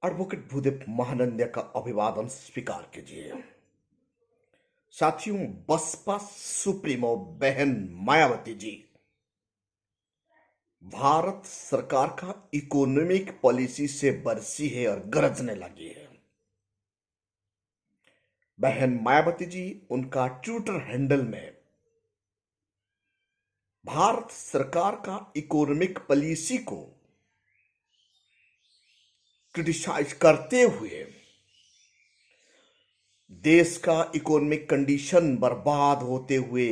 Advocate Bhudev Mahananda का अभिवादन स्वीकार कीजिए। साथियों, बसपा सुप्रीमो बहन मायावती जी भारत सरकार का इकोनॉमिक पॉलिसी से बरसी है और गरजने लगी है। बहन मायावती जी उनका ट्विटर हैंडल में भारत सरकार का इकोनॉमिक पॉलिसी को क्रिटिसाइज करते हुए देश का इकोनॉमिक कंडीशन बर्बाद होते हुए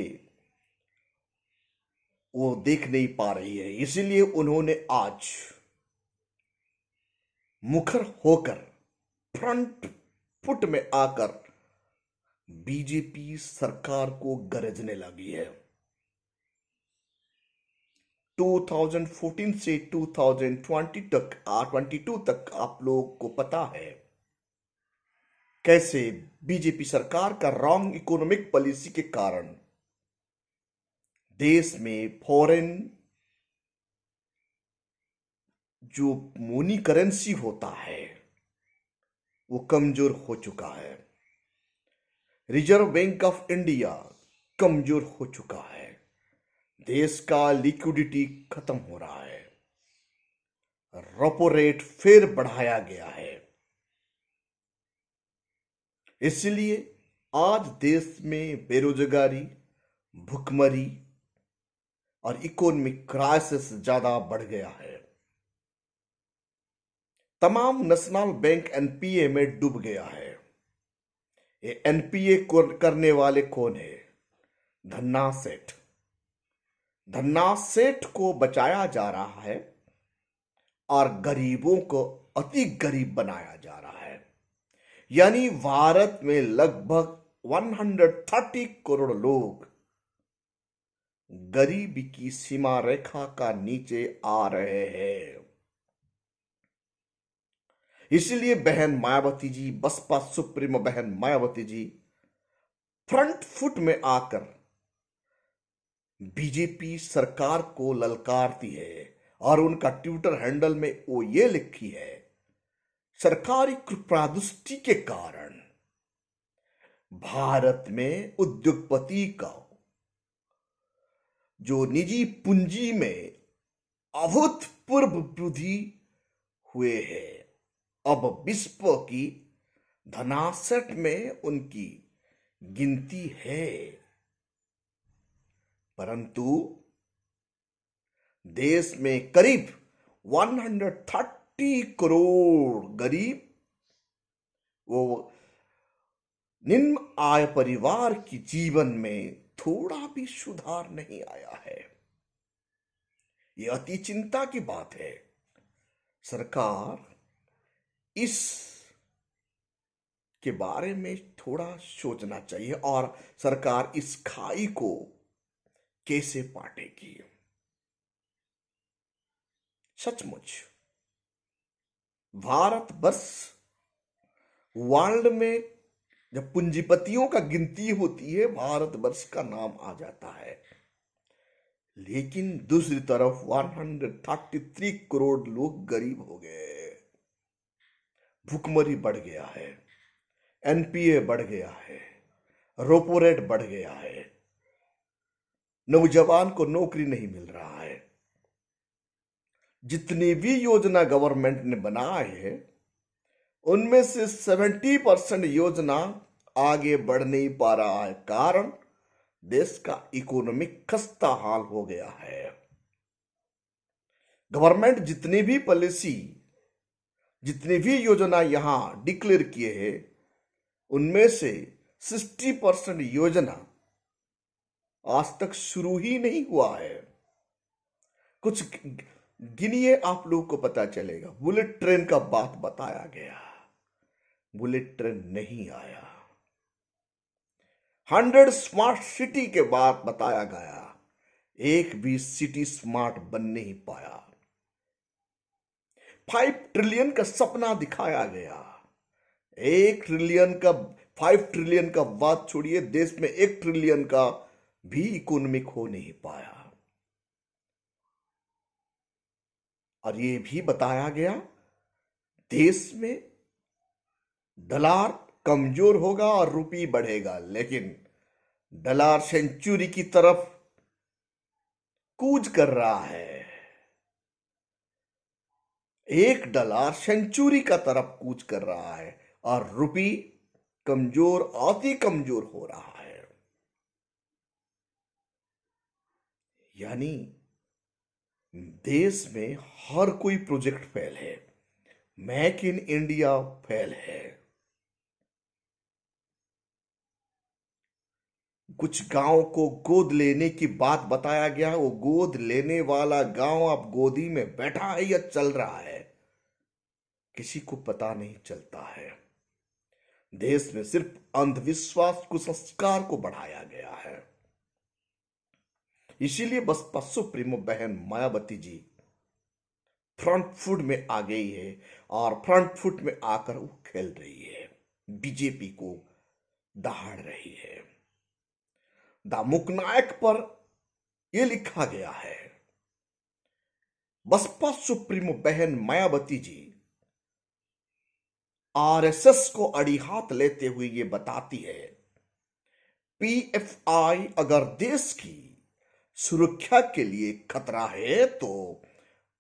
वो देख नहीं पा रही है, इसीलिए उन्होंने आज मुखर होकर फ्रंट फुट में आकर बीजेपी सरकार को गरजने लगी है। 2014 से 2022 तक आप लोग को पता है कैसे बीजेपी सरकार का रॉन्ग इकोनॉमिक पॉलिसी के कारण देश में फॉरेन जो मनी करेंसी होता है वो कमजोर हो चुका है। रिजर्व बैंक ऑफ इंडिया कमजोर हो चुका है। देश का लिक्विडिटी खत्म हो रहा है। रेपो रेट फिर बढ़ाया गया है। इसलिए आज देश में बेरोजगारी, भुखमरी और इकोनॉमिक क्राइसिस ज्यादा बढ़ गया है। तमाम नेशनल बैंक एनपीए में डूब गया है। ये एनपीए करने वाले कौन है? धन्ना सेठ। धन्ना सेठ को बचाया जा रहा है और गरीबों को अति गरीब बनाया जा रहा है। यानी भारत में लगभग 130 करोड़ लोग गरीबी की सीमा रेखा का नीचे आ रहे हैं। इसलिए बहन मायावती जी, बसपा सुप्रीमो बहन मायावती जी फ्रंट फुट में आकर बीजेपी सरकार को ललकारती है और उनका ट्विटर हैंडल में वो ये लिखी है, सरकारी कृपादृष्टि के कारण भारत में उद्योगपति का जो निजी पूंजी में अभूतपूर्व वृद्धि हुए है। अब विश्व की धनासट में उनकी गिनती है, परंतु देश में करीब 130 करोड़ गरीब वो निम्न आय परिवार की जीवन में थोड़ा भी सुधार नहीं आया है। यह अति चिंता की बात है। सरकार इस के बारे में थोड़ा सोचना चाहिए और सरकार इस खाई को कैसे पाटेगी। सचमुच भारत बस वर्ल्ड में जब पूंजीपतियों का गिनती होती है भारतवर्ष का नाम आ जाता है, लेकिन दूसरी तरफ 133 करोड़ लोग गरीब हो गए। भुखमरी बढ़ गया है, एनपीए बढ़ गया है, रेपो रेट बढ़ गया है, नौजवान को नौकरी नहीं मिल रहा है। जितनी भी योजना गवर्नमेंट ने बनाए हैं उनमें से 70% योजना आगे बढ़ नहीं पा रहा है। कारण देश का इकोनॉमिक खस्ता हाल हो गया है। गवर्नमेंट जितनी भी पॉलिसी, जितनी भी योजना यहां डिक्लेयर किए हैं उनमें से 60% योजना आज तक शुरू ही नहीं हुआ है। कुछ गिनिए, आप लोगों को पता चलेगा। बुलेट ट्रेन का बात बताया गया, बुलेट ट्रेन नहीं आया। 100 स्मार्ट सिटी के बाद बताया गया, एक भी सिटी स्मार्ट बन नहीं पाया। 5 ट्रिलियन का सपना दिखाया गया, 1 ट्रिलियन का, 5 ट्रिलियन का बात छोड़िए, देश में 1 ट्रिलियन का भी इकोनॉमिक हो नहीं पाया। और ये भी बताया गया देश में डॉलर कमजोर होगा और रुपये बढ़ेगा, लेकिन डॉलर सेंचुरी की तरफ कूच कर रहा है। $1 सेंचुरी का तरफ कूच कर रहा है और रुपये कमजोर, अति कमजोर हो रहा है। यानी देश में हर कोई प्रोजेक्ट फेल है, मेक इन इंडिया फेल है। कुछ गांव को गोद लेने की बात बताया गया, वो गोद लेने वाला गांव अब गोदी में बैठा है या चल रहा है, किसी को पता नहीं चलता है। देश में सिर्फ अंधविश्वास, कुसंस्कार को बढ़ाया गया है। इसीलिए बसपा सुप्रीमो बहन मायावती जी फ्रंट फुट में आ गई है और फ्रंट फुट में आकर वो खेल रही है, बीजेपी को दहाड़ रही है। द मुकनायक पर यह लिखा गया है, बसपा सुप्रीमो बहन मायावती जी आरएसएस को अड़ी हाथ लेते हुए ये बताती है, पीएफआई अगर देश की सुरक्षा के लिए खतरा है तो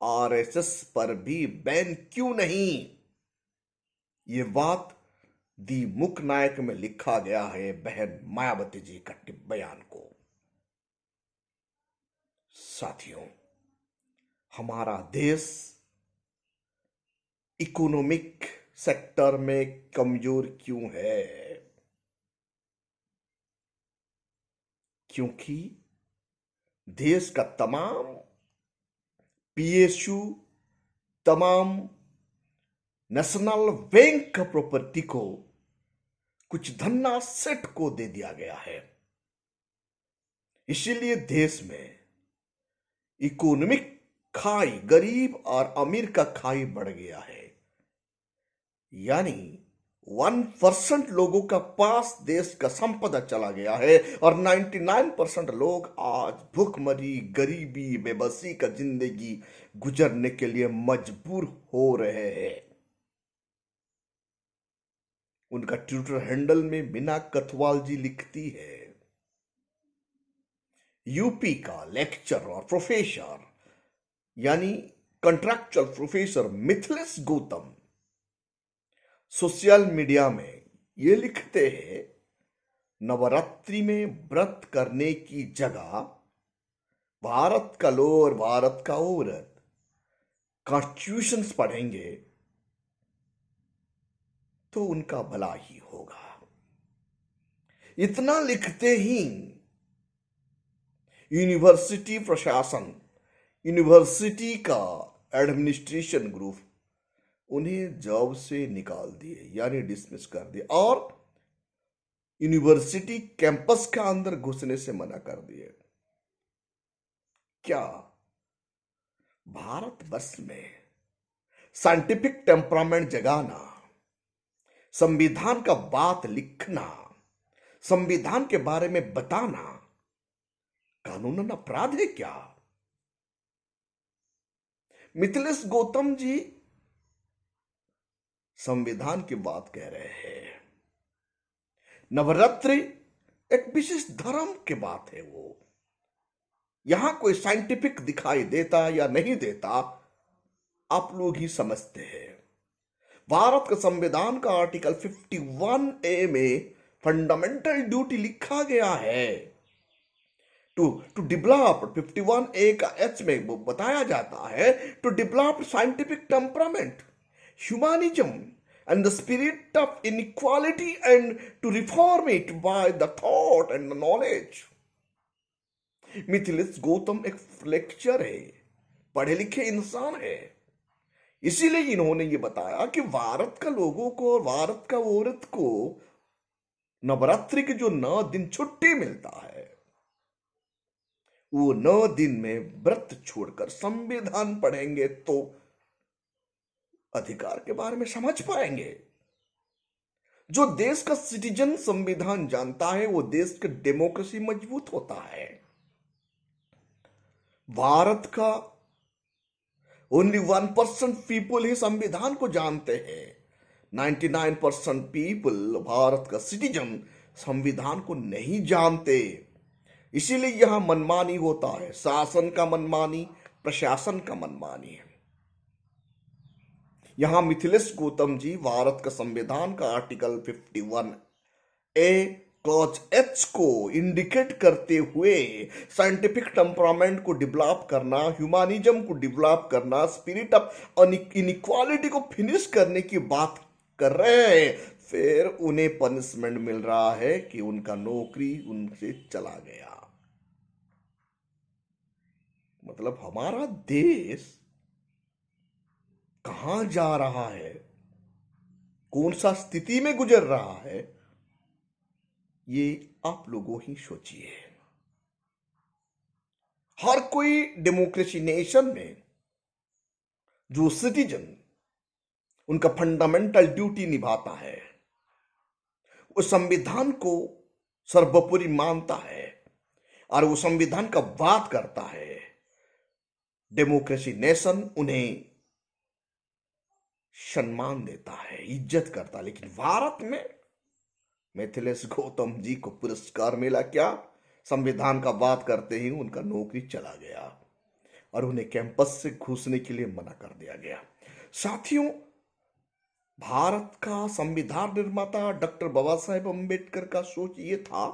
आरएसएस पर भी बैन क्यों नहीं। ये बात दी मुकनायक में लिखा गया है बहन मायावती जी का बयान को। साथियों, हमारा देश इकोनॉमिक सेक्टर में कमजोर क्यों है? क्योंकि देश का तमाम पीएसयू, तमाम नेशनल बैंक का प्रॉपर्टी को कुछ धन्ना सेठ को दे दिया गया है। इसीलिए देश में इकोनॉमिक खाई, गरीब और अमीर का खाई बढ़ गया है। यानी 1% लोगों का पास देश का संपदा चला गया है और 99% लोग आज भूखमरी, गरीबी, बेबसी का जिंदगी गुजरने के लिए मजबूर हो रहे हैं। उनका ट्विटर हैंडल में मीना कथवाल जी लिखती है, यूपी का लेक्चर और प्रोफेसर यानी contractual professor Mithilesh Gautam social media में ये लिखते हैं, नवरात्रि में व्रत करने की जगह भारत का लोग और भारत का औरत कॉन्स्टिट्यूशन पढ़ेंगे तो उनका भला ही होगा। इतना लिखते ही यूनिवर्सिटी प्रशासन, यूनिवर्सिटी का एडमिनिस्ट्रेशन ग्रुप उन्हें जॉब से निकाल दिए, यानी डिसमिस कर दिए और यूनिवर्सिटी कैंपस के अंदर घुसने से मना कर दिए। क्या भारतवर्ष में साइंटिफिक टेम्परामेंट जगाना, संविधान का बात लिखना, संविधान के बारे में बताना कानूनन अपराध है क्या? मिथिलेश गौतम जी संविधान की बात कह रहे हैं। नवरात्रि एक विशेष धर्म की बात है। वो यहां कोई साइंटिफिक दिखाई देता या नहीं देता आप लोग ही समझते हैं। भारत का संविधान का आर्टिकल 51A में फंडामेंटल ड्यूटी लिखा गया है टू डेवलप। 51A का H में बताया जाता है to develop scientific temperament, humanism and the spirit of inequality and to reform it by the thought and the knowledge। Mithilesh Gautam एक लेक्चर है, पढ़े लिखे इंसान है, इसीलिए इन्होंने ये बताया कि भारत का लोगों को और भारत का औरत को नवरात्रि के जो 9 दिन छुट्टी मिलता है, वो 9 दिन में व्रत छोड़कर संविधान पढ़ेंगे तो अधिकार के बारे में समझ पाएंगे। जो देश का सिटीजन संविधान जानता है वो देश की डेमोक्रेसी मजबूत होता है। भारत का ओनली 1% पीपुल ही संविधान को जानते हैं। 99% पीपल, भारत का सिटीजन, संविधान को नहीं जानते। इसीलिए यहां मनमानी होता है, शासन का मनमानी, प्रशासन का मनमानी है। यहां मिथिलेश गौतम जी भारत का संविधान का आर्टिकल 51 ए क्लॉज एच को इंडिकेट करते हुए साइंटिफिक टेम्परामेंट को डेवलप करना, ह्यूमनिज्म को डेवलप करना, स्पिरिट ऑफ इनइक्वालिटी को फिनिश करने की बात कर रहे हैं, फिर उन्हें पनिशमेंट मिल रहा है कि उनका नौकरी उनसे चला गया। मतलब हमारा देश कहां जा रहा है, कौन सा स्थिति में गुजर रहा है, ये आप लोगों ही सोचिए। हर कोई डेमोक्रेसी नेशन में जो सिटीजन उनका फंडामेंटल ड्यूटी निभाता है, वो संविधान को सर्वोपरि मानता है और वो संविधान का बात करता है। डेमोक्रेसी नेशन उन्हें सम्मान देता है, इज्जत करता है। लेकिन भारत में मिथिलेश गौतम जी को पुरस्कार मिला क्या? संविधान का बात करते ही उनका नौकरी चला गया और उन्हें कैंपस से घुसने के लिए मना कर दिया गया। साथियों, भारत का संविधान निर्माता डॉक्टर बाबा साहेब अम्बेडकर का सोच ये था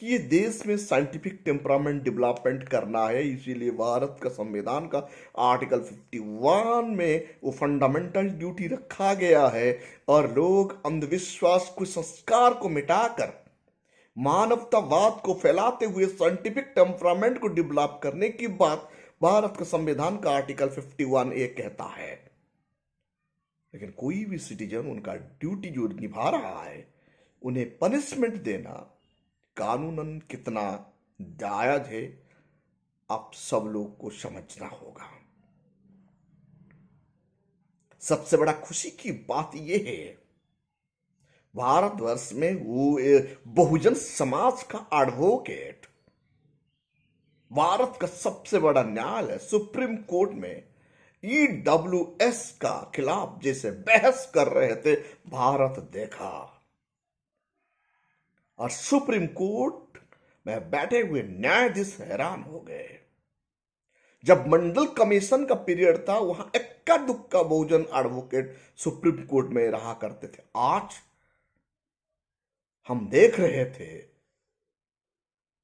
कि ये देश में साइंटिफिक टेम्परामेंट डेवलपमेंट करना है, इसीलिए भारत का संविधान का आर्टिकल 51 में वो फंडामेंटल ड्यूटी रखा गया है। और लोग अंधविश्वास, कुसंस्कार को मिटाकर मानवतावाद को फैलाते हुए साइंटिफिक टेम्परामेंट को डेवलप करने की बात भारत का संविधान का आर्टिकल 51 ये कहता है। लेकिन कोई भी सिटीजन उनका ड्यूटी जो निभा रहा है, उन्हें पनिशमेंट देना कानूनन कितना जायज है, आप सब लोग को समझना होगा। सबसे बड़ा खुशी की बात यह है, भारतवर्ष में वो बहुजन समाज का एडवोकेट, भारत का सबसे बड़ा न्यायालय सुप्रीम कोर्ट में EWS का खिलाफ जैसे बहस कर रहे थे, भारत देखा। और सुप्रीम कोर्ट में बैठे हुए न्यायाधीश हैरान हो गए। जब मंडल कमीशन का पीरियड था, वहां इक्का दुक्का बहुजन एडवोकेट सुप्रीम कोर्ट में रहा करते थे। आज हम देख रहे थे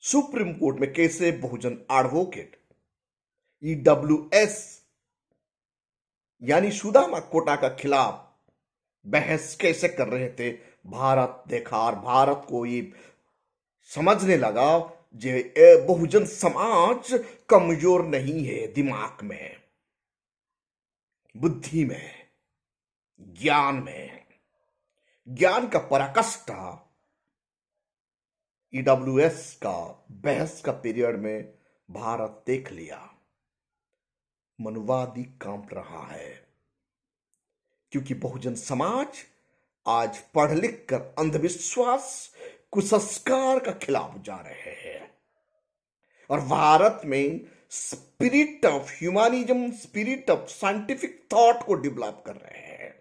सुप्रीम कोर्ट में कैसे बहुजन एडवोकेट EWS यानी सुदामा कोटा का खिलाफ बहस कैसे कर रहे थे, भारत देखा। और भारत को ये समझने लगा जे बहुजन समाज कमजोर नहीं है, दिमाग में, बुद्धि में, ज्ञान में। ज्ञान का पराकाष्ठा EWS का बहस का पीरियड में भारत देख लिया। मनुवादी कांप रहा है, क्योंकि बहुजन समाज आज पढ़ लिख कर अंधविश्वास, कुसंस्कार का खिलाफ जा रहे हैं। और भारत में spirit of humanism, spirit of scientific thought को डेवलप कर रहे हैं।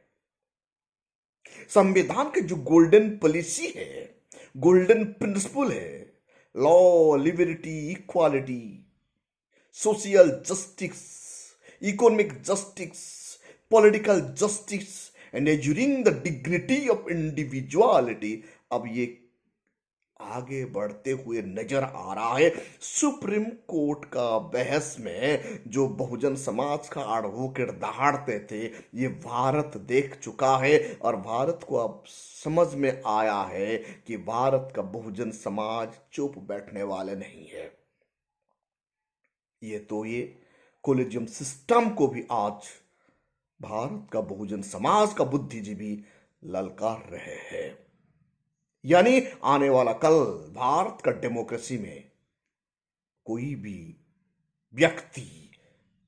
संविधान के जो गोल्डन पॉलिसी है, गोल्डन प्रिंसिपल है, law, liberty, equality, social justice, economic justice, political justice and assuring the dignity of individuality, अब ये आगे बढ़ते हुए नजर आ रहा है। सुप्रीम कोर्ट का बहस में जो बहुजन समाज का एडवोकेट दहाड़ते थे, ये भारत देख चुका है। और भारत को अब समझ में आया है कि भारत का बहुजन समाज चुप बैठने वाले नहीं है। ये कोलिजियम सिस्टम को भी आज भारत का बहुजन समाज का बुद्धिजीवी ललकार रहे हैं। यानी आने वाला कल भारत का डेमोक्रेसी में कोई भी व्यक्ति,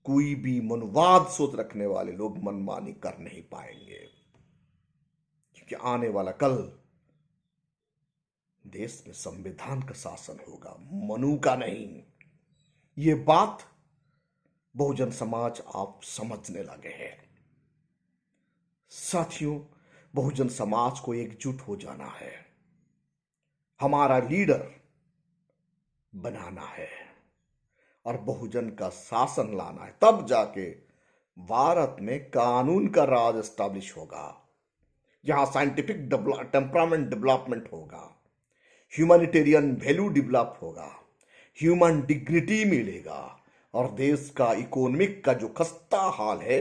कोई भी मनुवाद सोच रखने वाले लोग मनमानी कर नहीं पाएंगे, क्योंकि आने वाला कल देश में संविधान का शासन होगा, मनु का नहीं। ये बात बहुजन समाज आप समझने लगे हैं। साथियों, बहुजन समाज को एकजुट हो जाना है, हमारा लीडर बनाना है और बहुजन का शासन लाना है। तब जाके भारत में कानून का राज एस्टैब्लिश होगा, यहां साइंटिफिक टेम्परामेंट डेवलपमेंट होगा, ह्यूमैनिटेरियन वैल्यू डेवलप होगा, ह्यूमन डिग्निटी मिलेगा और देश का इकोनॉमिक का जो खस्ता हाल है,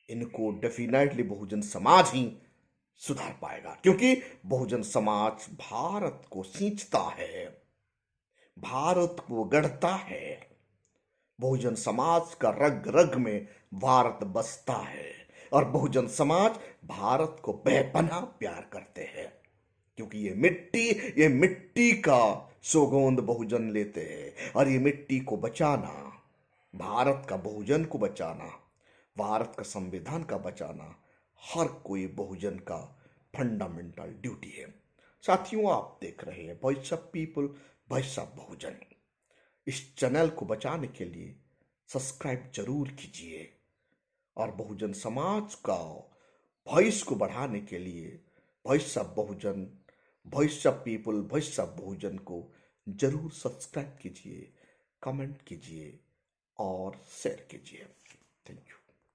इनको डेफिनेटली बहुजन समाज ही सुधार पाएगा। क्योंकि बहुजन समाज भारत को सींचता है, भारत को गढ़ता है। बहुजन समाज का रग रग में भारत बसता है और बहुजन समाज भारत को बेपनाह प्यार करते हैं। क्योंकि ये मिट्टी का सौगंध बहुजन लेते हैं और ये मिट्टी को बचाना, भारत का बहुजन को बचाना, भारत का संविधान का बचाना हर कोई बहुजन का फंडामेंटल ड्यूटी है। साथियों, आप देख रहे हैं voice of people, voice of Bahujan. इस चैनल को बचाने के लिए सब्सक्राइब जरूर कीजिए और बहुजन समाज का वॉइस को बढ़ाने के लिए voice of Bahujan, voice of people, voice of Bahujan को जरूर सब्सक्राइब कीजिए, कमेंट कीजिए और शेयर कीजिए। Thank you.